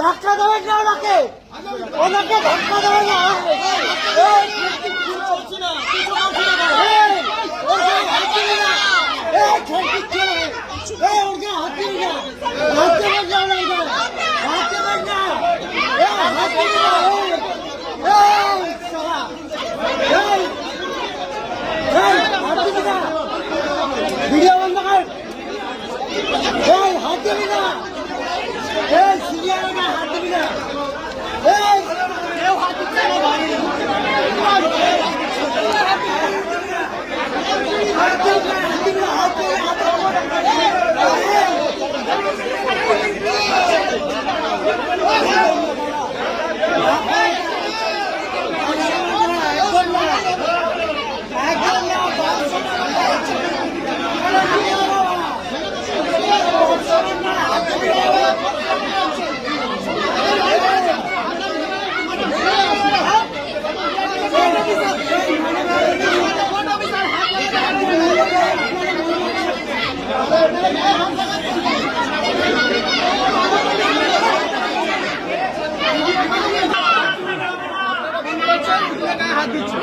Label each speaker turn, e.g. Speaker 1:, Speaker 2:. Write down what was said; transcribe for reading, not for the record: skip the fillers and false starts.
Speaker 1: ধাক্কা দেবেন না ওনাকে, ওনাকে ধাক্কা দেবেন না। ভিডিও বন্ধ কর, হাত দিবি না, সিরিয়াল না, হাত দিবি না, হাত দিচ্ছে না, হাত দিচ্ছে।